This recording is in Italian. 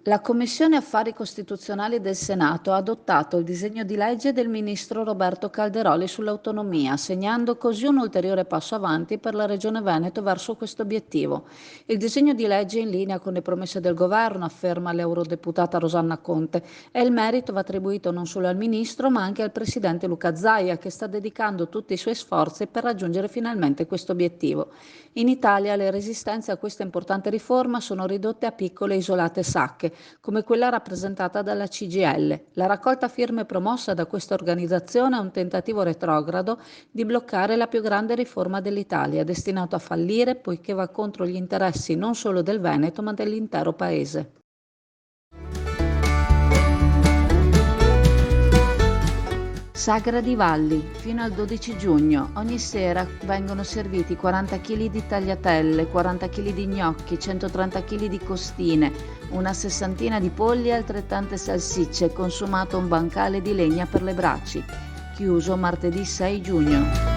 La Commissione Affari Costituzionali del Senato ha adottato il disegno di legge del ministro Roberto Calderoli sull'autonomia, segnando così un ulteriore passo avanti per la Regione Veneto verso questo obiettivo. Il disegno di legge è in linea con le promesse del governo, afferma l'eurodeputata Rosanna Conte, e il merito va attribuito non solo al ministro, ma anche al presidente Luca Zaia, che sta dedicando tutti i suoi sforzi per raggiungere finalmente questo obiettivo. In Italia le resistenze a questa importante riforma sono ridotte a piccole e isolate sacche, come quella rappresentata dalla CGIL. La raccolta firme promossa da questa organizzazione è un tentativo retrogrado di bloccare la più grande riforma dell'Italia, destinato a fallire poiché va contro gli interessi non solo del Veneto, ma dell'intero Paese. Sagra di Valli, fino al 12 giugno. Ogni sera vengono serviti 40 kg di tagliatelle, 40 kg di gnocchi, 130 kg di costine, una sessantina di polli e altrettante salsicce, consumato un bancale di legna per le braci. Chiuso martedì 6 giugno.